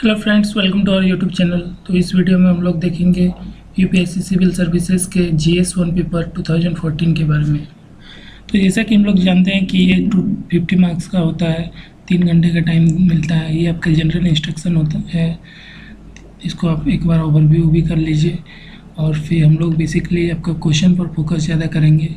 Hello friends, welcome to our YouTube channel. तो इस video में हम लोग देखेंगे यूपीएससी सिविल सर्विसेज के जीएस 1 पेपर 2014 के बारे में। तो जैसा कि हम लोग जानते हैं कि ये 250 मार्क्स का होता है, 3 घंटे का टाइम मिलता है। ये आपका जनरल इंस्ट्रक्शन होता है, इसको आप एक बार ओवरव्यू भी कर लीजिए। और फिर हम लोग बेसिकली आपका क्वेश्चन पर फोकस ज़्यादा करेंगे।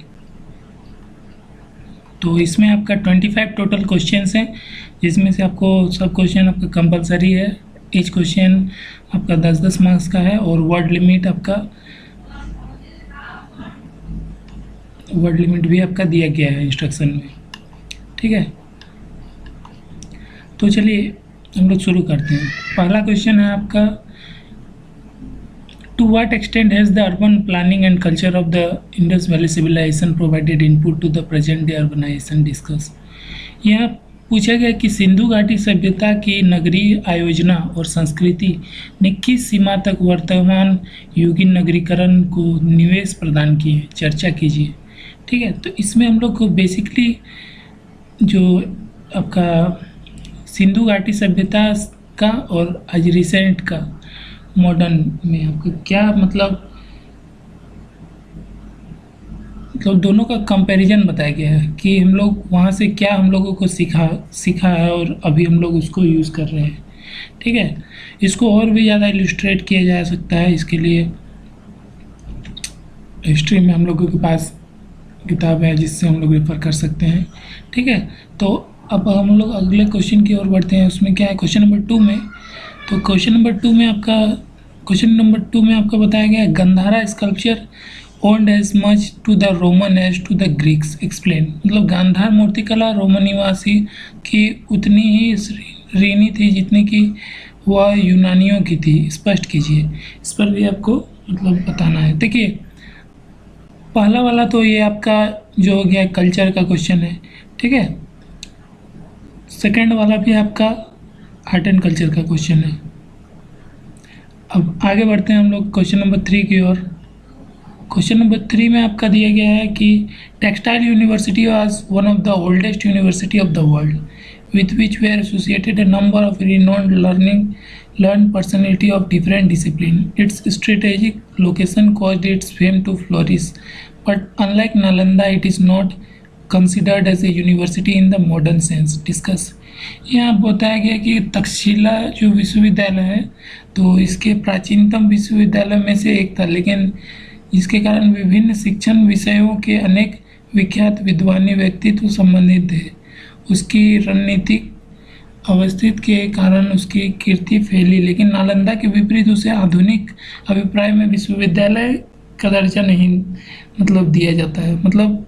तो इसमें आपका 25 टोटल क्वेश्चंस हैं, जिसमें से आपको सब क्वेश्चन आपका कंपलसरी है। ईच क्वेश्चन आपका 10-10 मार्क्स का है और वर्ड लिमिट भी आपका दिया गया है इंस्ट्रक्शन में। ठीक है, तो चलिए हम लोग शुरू करते हैं। पहला क्वेश्चन है आपका, to what extent has the urban planning and culture of the Indus valley civilisation provided input to the present day urbanisation discuss. यह पूछा गया कि सिंधु घाटी सभ्यता की नगरीय आयोजना और संस्कृति ने किस सीमा तक वर्तमान युगीन नगरीकरण को निवेश प्रदान किए, चर्चा कीजिए। ठीक है, तो इसमें हम लोग को बेसिकली जो आपका सिंधु घाटी सभ्यता का और आज रिसेंट का मॉडर्न में आपका क्या मतलब दोनों का कंपैरिजन बताया गया है कि हम लोग वहाँ से क्या हम लोगों को सीखा है और अभी हम लोग उसको यूज़ कर रहे हैं। ठीक है, इसको और भी ज़्यादा इलस्ट्रेट किया जा सकता है। इसके लिए हिस्ट्री में हम लोगों के पास किताब है जिससे हम लोग रेफर कर सकते हैं। ठीक है, तो अब हम लोग अगले क्वेश्चन की ओर बढ़ते हैं। उसमें क्या है, क्वेश्चन नंबर 2 में। तो क्वेश्चन नंबर 2 में आपका बताया गया है, Gandhara sculpture owned as much to the Roman as to the Greeks explain। मतलब गांधार मूर्तिकला रोमन निवासी की उतनी ही ऋणी थी जितनी कि वह यूनानियों की थी, स्पष्ट कीजिए। इस पर भी आपको मतलब बताना है। देखिए, पहला वाला तो ये आपका जो हो गया कल्चर का क्वेश्चन है। ठीक है, सेकंड वाला भी आपका आर्ट एंड कल्चर का क्वेश्चन है। अब आगे बढ़ते हैं हम लोग क्वेश्चन नंबर 3 की ओर। क्वेश्चन नंबर 3 में आपका दिया गया है कि textile university was one of the oldest university of the world with which were associated a number of renowned learn personality of different discipline. Its strategic location caused its fame to flourish, but unlike Nalanda it is not considered as a university in the modern sense. Discuss. यहाँ बताया गया कि तक्षशिला जो विश्वविद्यालय है, तो इसके प्राचीनतम विश्वविद्यालय में से एक था, लेकिन इसके कारण विभिन्न शिक्षण विषयों के अनेक विख्यात विद्वानी व्यक्तित्व संबंधित थे। उसकी रणनीतिक अवस्थित के कारण उसकी कीर्ति फैली, लेकिन नालंदा के विपरीत उसे आधुनिक अभिप्राय में विश्वविद्यालय का दर्जा नहीं मतलब दिया जाता है, मतलब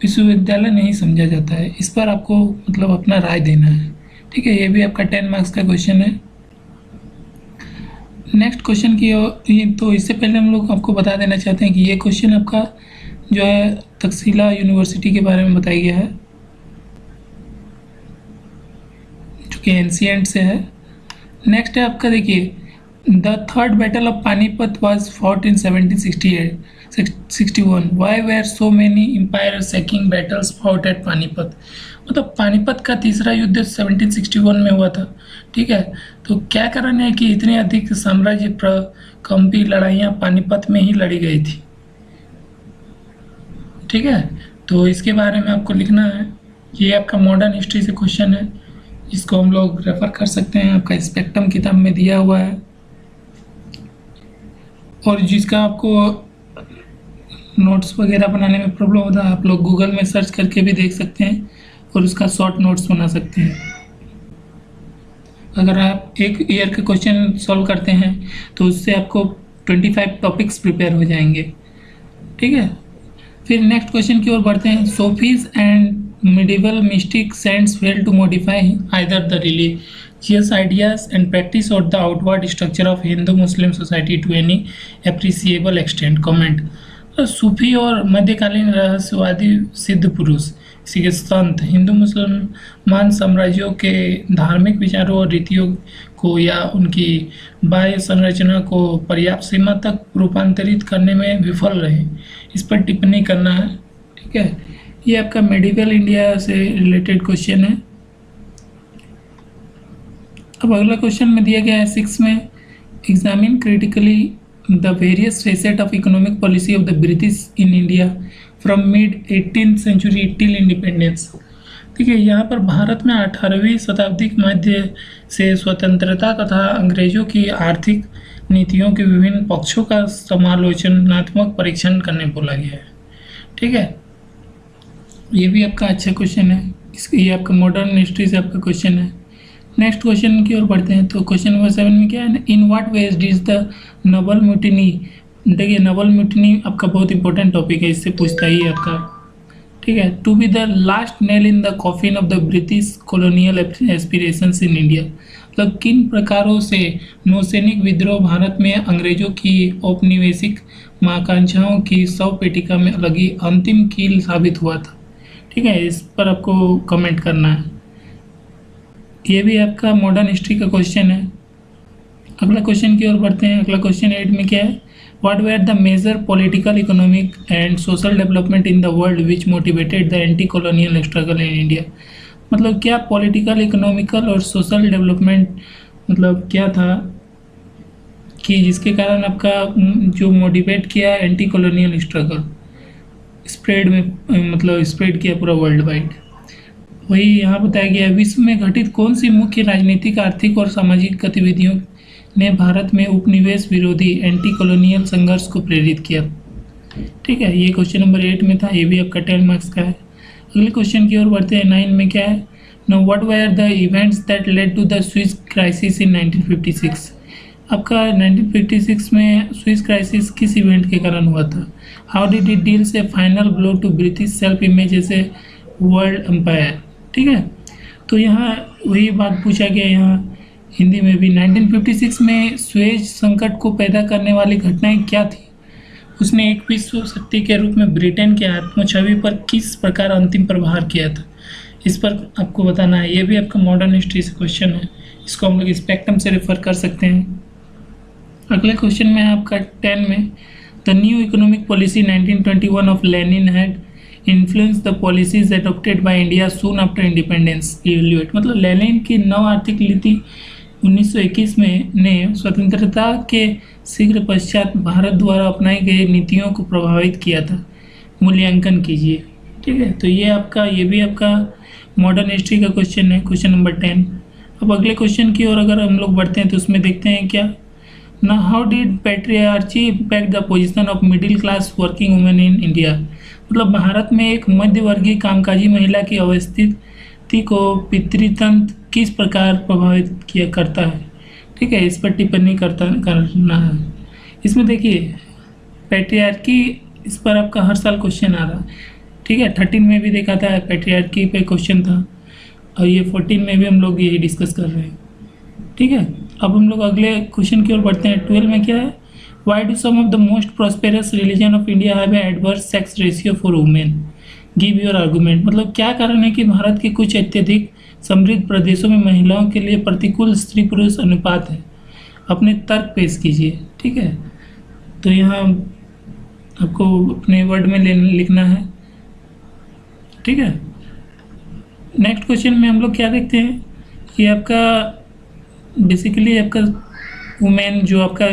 विश्वविद्यालय नहीं समझा जाता है। इस पर आपको मतलब अपना राय देना है। ठीक है, ये भी आपका 10 मार्क्स का क्वेश्चन है। नेक्स्ट क्वेश्चन की तो इससे पहले हम लोग आपको बता देना चाहते हैं कि ये क्वेश्चन आपका जो है तक्षशिला यूनिवर्सिटी के बारे में बताया गया है, जो कि एंशिएंट से है। नेक्स्ट है आपका, देखिए, the third battle of Panipat was fought in 1761। Why were so many empire seeking battles fought at Panipat. मतलब पानीपत का तीसरा युद्ध 1761 में हुआ था। ठीक है, तो क्या कारण है कि इतनी अधिक साम्राज्य प्रकंपी लड़ाइयाँ पानीपत में ही लड़ी गई थी। ठीक है, तो इसके बारे में आपको लिखना है। ये आपका मॉडर्न हिस्ट्री से क्वेश्चन है, इसको हम लोग रेफर कर सकते हैं। आपका स्पेक्ट्रम किताब में दिया हुआ है, और जिसका आपको नोट्स वगैरह बनाने में प्रॉब्लम होता है, आप लोग गूगल में सर्च करके भी देख सकते हैं और उसका शॉर्ट नोट्स बना सकते हैं। अगर आप एक ईयर के क्वेश्चन सॉल्व करते हैं तो उससे आपको 25 टॉपिक्स प्रिपेयर हो जाएंगे। ठीक है, फिर नेक्स्ट क्वेश्चन की ओर बढ़ते हैं। Sufis and medieval mystic saints failed to modify either the religious ideas and practice or the outward structure of Hindu-Muslim society to any appreciable extent. Comment. सूफी और मध्यकालीन रहस्यवादी सिद्ध पुरुष, इसी के संत हिंदू मुसलमान साम्राज्यों के धार्मिक विचारों और रीतियों को या उनकी बाह्य संरचना को पर्याप्त सीमा तक रूपांतरित करने में विफल रहे, इस पर टिप्पणी करना है। ठीक है, ये आपका मेडिवल इंडिया से रिलेटेड क्वेश्चन है। अब अगला क्वेश्चन में दिया गया है 6 में, examine critically the various facet of economic policy of the British in India from mid 18th century till independence. ठीक है, यहाँ पर भारत में 18वीं शताब्दी के मध्य से स्वतंत्रता तथा अंग्रेजों की आर्थिक नीतियों के विभिन्न पक्षों का समालोचनात्मक परीक्षण करने बोला गया है। ठीक है, ये भी आपका अच्छा क्वेश्चन है, ये आपका मॉडर्न हिस्ट्री से आपका क्वेश्चन है। नेक्स्ट क्वेश्चन की ओर बढ़ते हैं। तो क्वेश्चन नंबर 7 में क्या है, in what ways did the naval mutiny. देखिए, नवल म्यूटिनी आपका बहुत इंपॉर्टेंट टॉपिक है, इससे पूछता ही है आपका। ठीक है, to be the last nail in the coffin of the British colonial aspirations in India. मतलब किन प्रकारों से नौसैनिक विद्रोह भारत में अंग्रेजों की औपनिवेशिक आकांक्षाओं की शव पेटिका में लगी अंतिम कील साबित हुआ था। ठीक है, इस पर आपको कमेंट करना है। ये भी आपका मॉडर्न हिस्ट्री का क्वेश्चन है। अगला क्वेश्चन की ओर बढ़ते हैं। अगला क्वेश्चन 8 में क्या है, what were the major political, economic and social development in the world which motivated the anti colonial struggle in India. मतलब क्या पॉलिटिकल, इकोनॉमिकल और सोशल डेवलपमेंट मतलब क्या था कि जिसके कारण आपका जो मोटिवेट किया एंटी कॉलोनियल स्ट्रगल स्प्रेड में, मतलब स्प्रेड किया पूरा वर्ल्ड वाइड। वही यहाँ बताया गया, विश्व में घटित कौन सी मुख्य राजनीतिक, आर्थिक और सामाजिक गतिविधियों ने भारत में उपनिवेश विरोधी एंटी कॉलोनियल संघर्ष को प्रेरित किया। ठीक है, ये क्वेश्चन नंबर 8 में था, ये भी आपका 10 मार्क्स का है। अगले क्वेश्चन की ओर बढ़ते हैं। 9 में क्या है, no what were the events that led to the Suez crisis in 1956। आपका 1956 में स्विस क्राइसिस किस इवेंट के कारण हुआ था। How did it deals a final blow to British self image as a world empire. ठीक है, तो यहाँ वही बात पूछा गया यहाँ हिंदी में भी, 1956 में स्वेज संकट को पैदा करने वाली घटनाएं क्या थी। उसने एक विश्व शक्ति के रूप में ब्रिटेन के आत्मछवि पर किस प्रकार अंतिम प्रहार किया था, इस पर आपको बताना है। ये भी आपका मॉडर्न हिस्ट्री से क्वेश्चन है, इसको हम लोग स्पेक्ट्रम से रेफर कर सकते हैं। अगले क्वेश्चन में आपका 10 में, the new economic policy 1921 of Lenin had influence the policies adopted by India soon after independence. Evaluate मतलब लेनिन की नव आर्थिक नीति 1921 में ने स्वतंत्रता के शीघ्र पश्चात भारत द्वारा अपनाई गई नीतियों को प्रभावित किया था। मूल्यांकन कीजिए। ठीक है, तो ये भी आपका मॉडर्न हिस्ट्री का क्वेश्चन है, क्वेश्चन नंबर 10। अब अगले क्वेश्चन की ओर अगर हम लोग बढ़ते हैं तो उसमें देखते हैं क्या ना, how did patriarchy impact the position of middle class working women in India. मतलब भारत में एक मध्यवर्गीय कामकाजी महिला की अवस्थिति को पितृतंत्र किस प्रकार प्रभावित किया करता है। ठीक है, इस पर टिप्पणी करना है। इसमें देखिए पैट्रियार्की, इस पर आपका हर साल क्वेश्चन आ रहा है। ठीक है, 13 में भी देखा था पैट्रियार्की पे क्वेश्चन था, और ये 14 में भी हम लोग यही डिस्कस कर रहे हैं। ठीक है, अब हम लोग अगले क्वेश्चन की ओर बढ़ते हैं। 12 में क्या है, why do some of the most prosperous religion of India have adverse sex ratio for women, give your argument. मतलब क्या कारण है कि भारत के कुछ अत्यधिक समृद्ध प्रदेशों में महिलाओं के लिए प्रतिकूल स्त्री पुरुष अनुपात है, अपने तर्क पेश कीजिए। ठीक है, तो यहाँ आपको अपने वर्ड में लिखना है। ठीक है, नेक्स्ट क्वेश्चन में हम लोग क्या देखते हैं, ये आपका बेसिकली आपका वुमेन जो आपका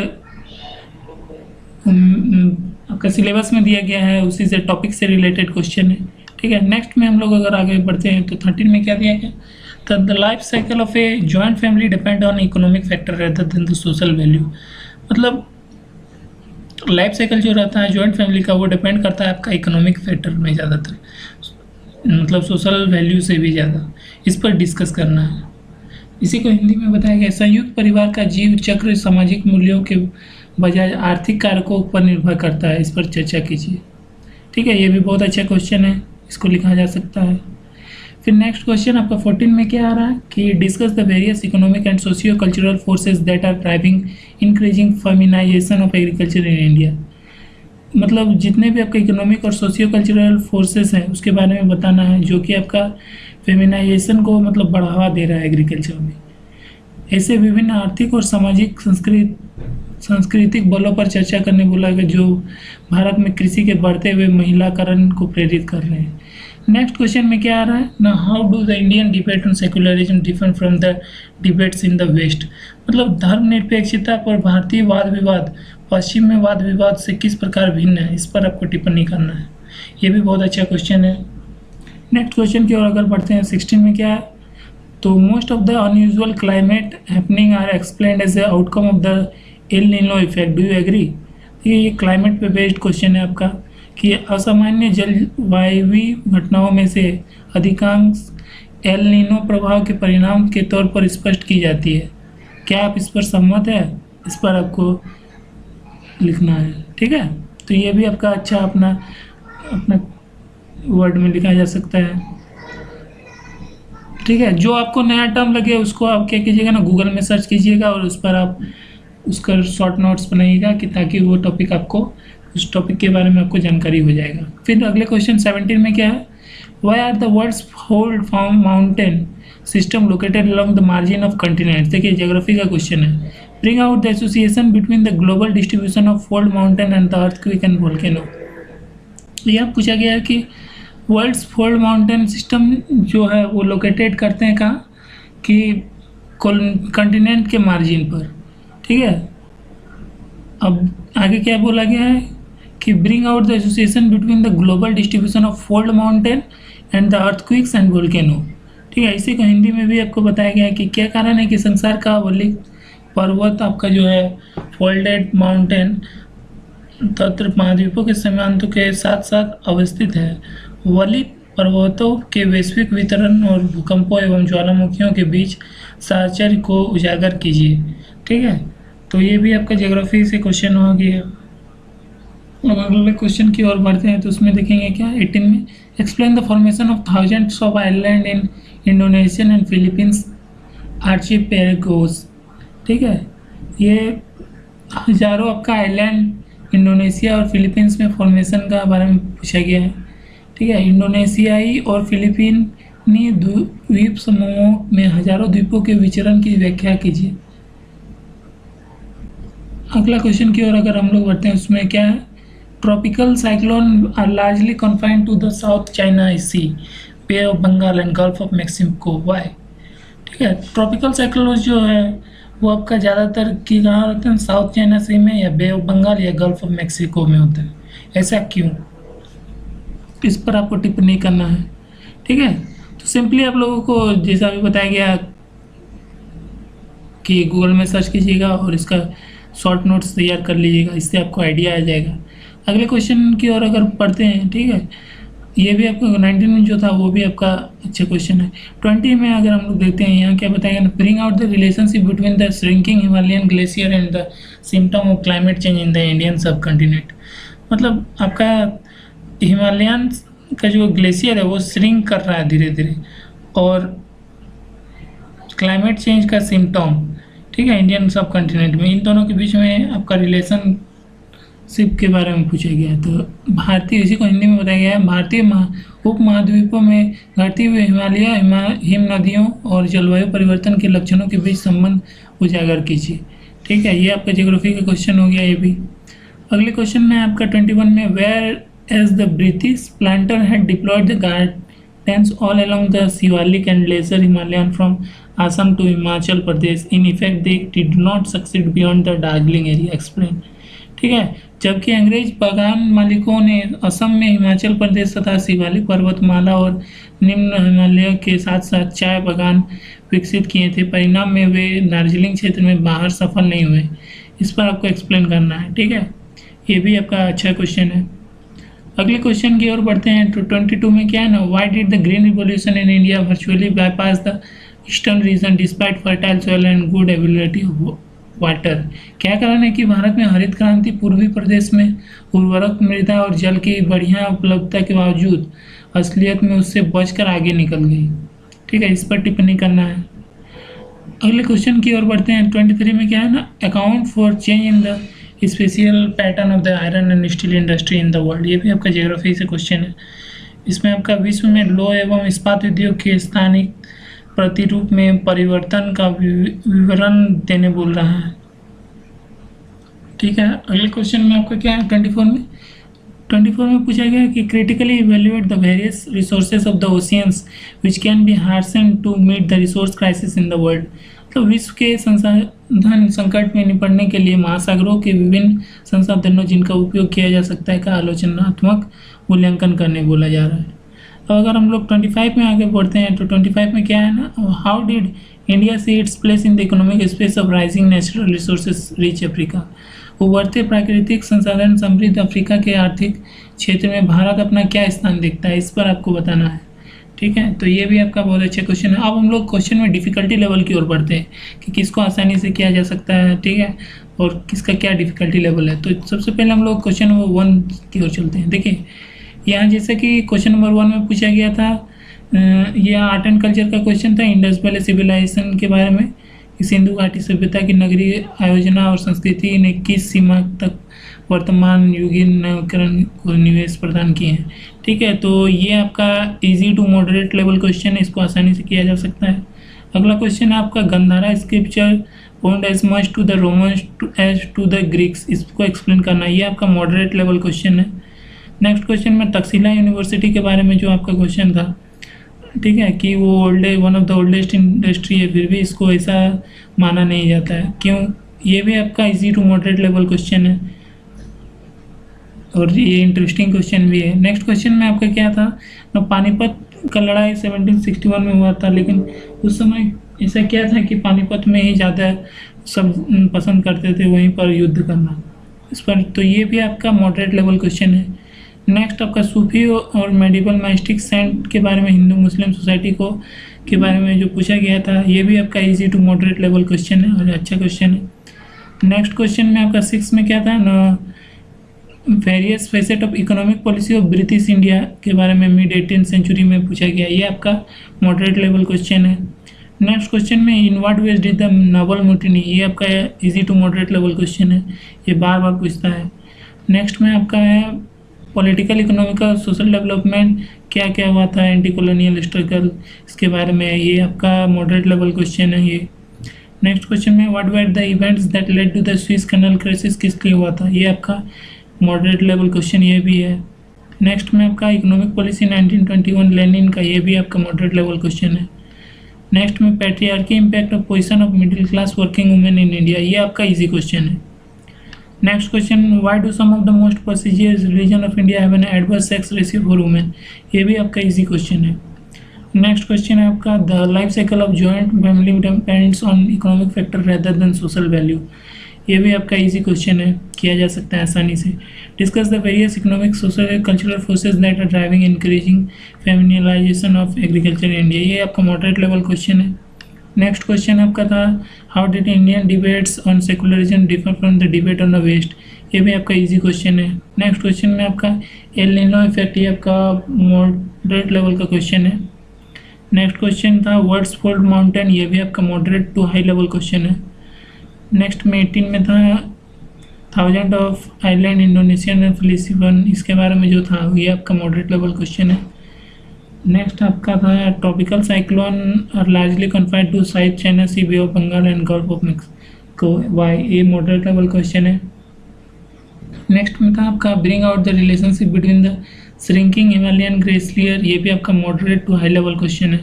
सिलेबस में दिया गया है उसी से टॉपिक से रिलेटेड क्वेश्चन है। ठीक है, नेक्स्ट में हम लोग अगर आगे बढ़ते हैं तो 13 में क्या दिया गया, तो the life cycle of a joint family depend on economic factor rather then the social value. मतलब लाइफ साइकिल जो रहता है जॉइंट फैमिली का वो डिपेंड करता है आपका इकोनॉमिक फैक्टर में ज़्यादातर, मतलब सोशल वैल्यू से भी ज़्यादा। इस पर डिस्कस करना है। इसी को हिंदी में बताया गया, संयुक्त परिवार का जीव चक्र सामाजिक मूल्यों के बजाय आर्थिक कारकों पर निर्भर करता है। इस पर चर्चा कीजिए। ठीक है, ये भी बहुत अच्छा क्वेश्चन है, इसको लिखा जा सकता है। फिर नेक्स्ट क्वेश्चन आपका 14 में क्या आ रहा है कि discuss the various economic and socio cultural forces that are driving increasing feminisation of agriculture in India. मतलब जितने भी आपके इकोनॉमिक और सोशियो कल्चरल फोर्सेस हैं उसके बारे में बताना है जो कि आपका फेमिनाइजेशन को मतलब बढ़ावा दे रहा है एग्रीकल्चर में। ऐसे विभिन्न आर्थिक और सामाजिक सांस्कृतिक बलों पर चर्चा करने बोला गया जो भारत में कृषि के बढ़ते हुए महिलाकरण को प्रेरित कर रहे हैं। नेक्स्ट क्वेश्चन में क्या आ रहा है ना, how do the Indian debate on secularism different from the debates in the west. मतलब धर्मनिरपेक्षता पर भारतीय वाद विवाद पश्चिम में वाद विवाद से किस प्रकार भिन्न है, इस पर आपको टिप्पणी करना है। ये भी बहुत अच्छा क्वेश्चन है। नेक्स्ट क्वेश्चन की ओर अगर बढ़ते हैं 16 में क्या है, तो most of the unusual climate happening are explained as the outcome of the El Nino effect, do you agree. ये क्लाइमेट पे बेस्ड क्वेश्चन है आपका कि असामान्य जलवायु घटनाओं में से अधिकांश एल नीनो प्रभाव के परिणाम के तौर पर स्पष्ट की जाती है। क्या आप इस पर सहमत है, इस पर आपको लिखना है, ठीक है। तो ये भी आपका अच्छा अपना अपना वर्ड में लिखा जा सकता है, ठीक है। जो आपको नया टर्म लगे उसको आप क्या कीजिएगा ना, गूगल में सर्च कीजिएगा और उस पर आप उसका शॉर्ट नोट्स बनाइएगा कि ताकि वो टॉपिक आपको उस टॉपिक के बारे में आपको जानकारी हो जाएगा। फिर अगले क्वेश्चन 17 में क्या है, why are the world's hold form mountain system located along the margin of continents. देखिए ज्योग्राफी का क्वेश्चन है। Bring out the association between the global distribution of fold mountain and the earthquake and volcano. यह पूछा गया है कि world's fold mountain system जो है वो लोकेटेड करते हैं कहाँ, कि कॉन्टिनेंट के मार्जिन पर, ठीक है। अब आगे क्या बोला गया है कि bring out the association between the global distribution of fold mountain and the earthquakes and volcano, ठीक है। इसी को हिंदी में भी आपको बताया गया है कि क्या कारण है कि संसार का वलित पर्वत आपका जो है फोल्डेड माउंटेन तत्र महाद्वीपों के सीमांतों के साथ साथ अवस्थित है। वलित पर्वतों के वैश्विक वितरण और भूकंपों एवं ज्वालामुखियों के बीच साहचर्य को उजागर कीजिए, ठीक है। तो ये भी आपका ज्योग्राफी से क्वेश्चन हो गया। अब अगले क्वेश्चन की ओर बढ़ते हैं तो उसमें देखेंगे क्या 18 में, explain the formation of thousands of island in Indonesian and Philippines archipelagos, ठीक है। ये हजारों आपका आइलैंड इंडोनेशिया और फिलीपींस में फॉर्मेशन का बारे में पूछा गया है, ठीक है। इंडोनेशियाई और फिलीपीनी द्वीप समूहों में हजारों द्वीपों के विचरण की व्याख्या कीजिए। अगला क्वेश्चन की ओर अगर हम लोग बढ़ते हैं उसमें क्या है, tropical cyclone are largely confined to the South China Sea, Bay of Bengal and Gulf of Mexico, why, ठीक है। ट्रॉपिकल साइक्लोन जो है वो आपका ज़्यादातर की कहाँ होते हैं, साउथ चाइना सी में या बे ऑफ बंगाल या गल्फ ऑफ मैक्सिको में होते हैं, ऐसा क्यों, इस पर आपको टिप्पणी करना है, ठीक है। तो सिंपली आप लोगों को जैसा भी बताया गया कि गूगल में सर्च कीजिएगा और इसका शॉर्ट नोट्स तैयार कर लीजिएगा, इससे आपको आइडिया आ जाएगा। अगले क्वेश्चन की ओर अगर पढ़ते हैं, ठीक है, ये भी आपको 19 में जो था वो भी आपका अच्छा क्वेश्चन है। 20 में अगर हम लोग देखते हैं यहाँ क्या बताएगा ना, bring out the relationship between the shrinking Himalayan glacier and the symptom of climate change in the Indian सब कॉन्टिनेंट। मतलब आपका हिमालयन का जो ग्लेशियर है वो श्रिंक कर रहा है धीरे धीरे, और क्लाइमेट चेंज का सिम्टम, ठीक है, इंडियन सब कॉन्टिनेंट में, इन दोनों के बीच में आपका रिलेशनशिप के बारे में पूछा गया है। तो भारतीय, इसी को हिंदी में बताया गया है, भारतीय उपमहाद्वीपों में घटती हुई हिमालय हिम नदियों और जलवायु परिवर्तन के लक्षणों के बीच संबंध उजागर कीजिए, ठीक है। ये आपका ज्योग्राफी का क्वेश्चन हो गया ये भी। अगले क्वेश्चन में आपका 21 में, whereas the British planter had deployed the gardens all along the Shivalik and lesser Himalayan from Assam to Himachal Pradesh, in effect they did not succeed beyond the Darjeeling area, explain, ठीक है। जबकि अंग्रेज बागान मालिकों ने असम में हिमाचल प्रदेश तथा शिवालिक पर्वतमाला और निम्न हिमालय के साथ साथ चाय बागान विकसित किए थे, परिणाम में वे दार्जिलिंग क्षेत्र में बाहर सफल नहीं हुए। इस पर आपको एक्सप्लेन करना है, ठीक है। ये भी आपका अच्छा क्वेश्चन है। अगले क्वेश्चन की ओर बढ़ते हैं तो 22 में क्या है ना, why did the green revolution in India virtually bypass the eastern region despite fertile soil and good availability of water. क्या कारण है कि भारत में हरित क्रांति पूर्वी प्रदेश में उर्वरक मृदा और जल की बढ़िया उपलब्धता के बावजूद असलियत में उससे बचकर आगे निकल गई, ठीक है। इस पर टिप्पणी करना है। अगले क्वेश्चन की ओर बढ़ते हैं 23 में क्या है ना, account for change in the spatial pattern of the iron and steel industry in the world. ये भी आपका ज्योग्राफी से क्वेश्चन है। इसमें आपका विश्व में लौह एवं इस्पात उद्योग के स्थानिक प्रतिरूप में परिवर्तन का विवरण देने बोल रहा है, ठीक है। अगले क्वेश्चन में आपका क्या है 24 में, 24 में पूछा गया कि critically evaluate the various resources of the oceans which can be harnessed to meet the resource crisis in the world. तो विश्व के संसाधन संकट में निपटने के लिए महासागरों के विभिन्न संसाधनों जिनका उपयोग किया जा सकता है का आलोचनात्मक मूल्यांकन करने बोला जा रहा है। अब अगर हम लोग 25 में आगे बढ़ते हैं तो 25 में क्या है ना, how did India see its place in the economic space of rising natural resources rich Africa. उभरते प्राकृतिक संसाधन समृद्ध अफ्रीका के आर्थिक क्षेत्र में भारत अपना क्या स्थान देखता है, इस पर आपको बताना है। ठीक है, तो ये भी आपका बहुत अच्छा क्वेश्चन है। अब हम लोग क्वेश्चन में डिफिकल्टी लेवल की ओर बढ़ते हैं कि किसको आसानी से किया जा सकता है, ठीक है, और किसका क्या डिफिकल्टी लेवल है। तो सबसे पहले हम लोग क्वेश्चन नंबर 1 की ओर चलते हैं। देखिए यहाँ जैसे कि क्वेश्चन नंबर 1 में पूछा गया था, यह आर्ट एंड कल्चर का क्वेश्चन था, इंडस वैली सिविलाइजेशन के बारे में। सिंधु घाटी सभ्यता की नगरीय आयोजना और संस्कृति ने किस सीमा तक वर्तमान युगीन नवीकरण को निवेश प्रदान किए हैं। ठीक है, तो ये आपका easy to moderate level question है, इसको आसानी से किया जा सकता है। अगला क्वेश्चन है आपका, Gandhara sculpture owned as much to the Romans as to the Greeks, इसको एक्सप्लेन करना, ये आपका मॉडरेट लेवल क्वेश्चन है। नेक्स्ट क्वेश्चन में तक्षशिला यूनिवर्सिटी के बारे में जो आपका क्वेश्चन था, ठीक है, कि वो one of the oldest industry है, फिर भी इसको ऐसा माना नहीं जाता है, क्यों, ये भी आपका easy to moderate level question है और ये इंटरेस्टिंग क्वेश्चन भी है। नेक्स्ट क्वेश्चन में आपका क्या था ना, पानीपत का लड़ाई 1761 में हुआ था, लेकिन उस समय ऐसा क्या था कि पानीपत में ही ज़्यादा सब पसंद करते थे वहीं पर युद्ध करना, इस पर, तो ये भी आपका मॉडरेट लेवल क्वेश्चन है। नेक्स्ट आपका सूफी और मेडिवल माइस्टिक सेंट के बारे में हिंदू मुस्लिम सोसाइटी को के बारे में जो पूछा गया था, ये भी आपका easy to moderate level question है और अच्छा क्वेश्चन है। नेक्स्ट क्वेश्चन में आपका 6 में क्या था ना, various facet of economic policy of British India के बारे में मिड 18th सेंचुरी में पूछा गया, ये आपका मॉडरेट लेवल क्वेश्चन है। नेक्स्ट क्वेश्चन में in what ways did the naval mutiny, ये आपका easy to moderate level question है, ये बार बार पूछता है। नेक्स्ट में आपका है पॉलिटिकल इकोनॉमिकल सोशल डेवलपमेंट क्या क्या हुआ था, एंटी कॉलोनियल स्ट्रगल, इसके बारे में, ये आपका मॉडरेट लेवल क्वेश्चन है ये। नेक्स्ट क्वेश्चन में what were the events that led to the Suez canal crisis, किस लिए हुआ था, ये आपका मॉडरेट लेवल क्वेश्चन ये भी है। नेक्स्ट में आपका इकोनॉमिक पॉलिसी 1921 लेनिन का, ये भी आपका मॉडरेट लेवल क्वेश्चन है। नेक्स्ट में patriarchy impact of position of middle class working women in India, ये आपका इजी क्वेश्चन है। Next question, why do some of the most prestigious religion of India have an adverse sex ratio for women, ये भी आपका easy question है। Next question है आपका, the life cycle of joint family depends on economic factor rather than social value, ये भी आपका easy question है, किया जा सकता है आसानी से। Discuss the various economic social cultural forces that are driving increasing feminisation of agriculture in India, ये आपका मॉडरेट लेवल क्वेश्चन है। नेक्स्ट क्वेश्चन आपका था, how did Indian debates on secularism differ from the debate on the West, ये भी आपका easy question है। Next question में आपका एल नीनो इफेक्ट, ये आपका मॉडरेट लेवल का क्वेश्चन है। नेक्स्ट क्वेश्चन था वर्ड्स फोल्ड माउंटेन, ये भी आपका moderate to high level question है। नेक्स्ट में 18 में था 1000 of island Indonesian and Philippine, इसके बारे में जो था ये आपका मॉडरेट लेवल क्वेश्चन है। नेक्स्ट आपका था tropical cyclone are largely confined to South China Sea, Bay of Bengal and Gulf of Mexico, why, ये मॉडरेट लेवल क्वेश्चन है। नेक्स्ट में था आपका bring out the relationship between the shrinking Himalayan glacier, ये भी आपका moderate to high level question है।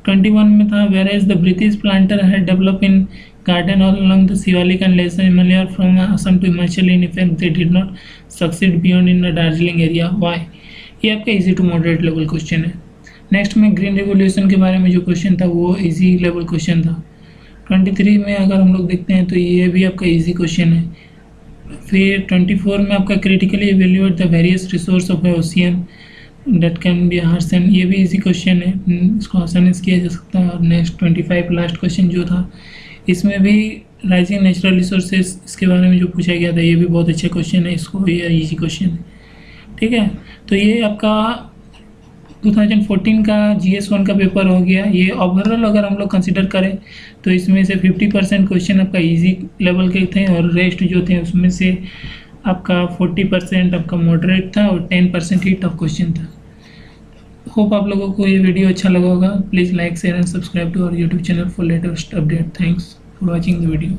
21 में था whereas the British planter had develop in garden all along the Shivalik and lesser Himalaya from Assam to Himachal, in effect they did not succeed beyond in the Darjeeling area, why, ये आपका easy to moderate level question है। Next में green revolution के बारे में जो question था वो इजी लेवल क्वेश्चन था। 23 में अगर हम लोग देखते हैं तो ये भी आपका इजी क्वेश्चन है। फिर 24 में आपका critically evaluate the various resource of ocean that can be harnessed, ये भी इजी क्वेश्चन है, इसको आसानी से किया जा सकता है। और नेक्स्ट 25 लास्ट क्वेश्चन जो था, इसमें भी राइजिंग नेचुरल रिसोर्सेज इसके बारे में जो पूछा गया था, ये भी बहुत अच्छा क्वेश्चन है, इसको ये इजी क्वेश्चन है। ठीक है, तो ये आपका 2014 का GS1 का पेपर हो गया। ये ओवरऑल अगर हम लोग कंसिडर करें तो इसमें से 50% क्वेश्चन आपका इजी लेवल के थे और रेस्ट जो थे उसमें से आपका 40% आपका मॉडरेट था और 10% ही टफ क्वेश्चन था। होप आप लोगों को ये वीडियो अच्छा लगा होगा। Please like share and subscribe to our YouTube channel for latest update. Thanks for watching the video.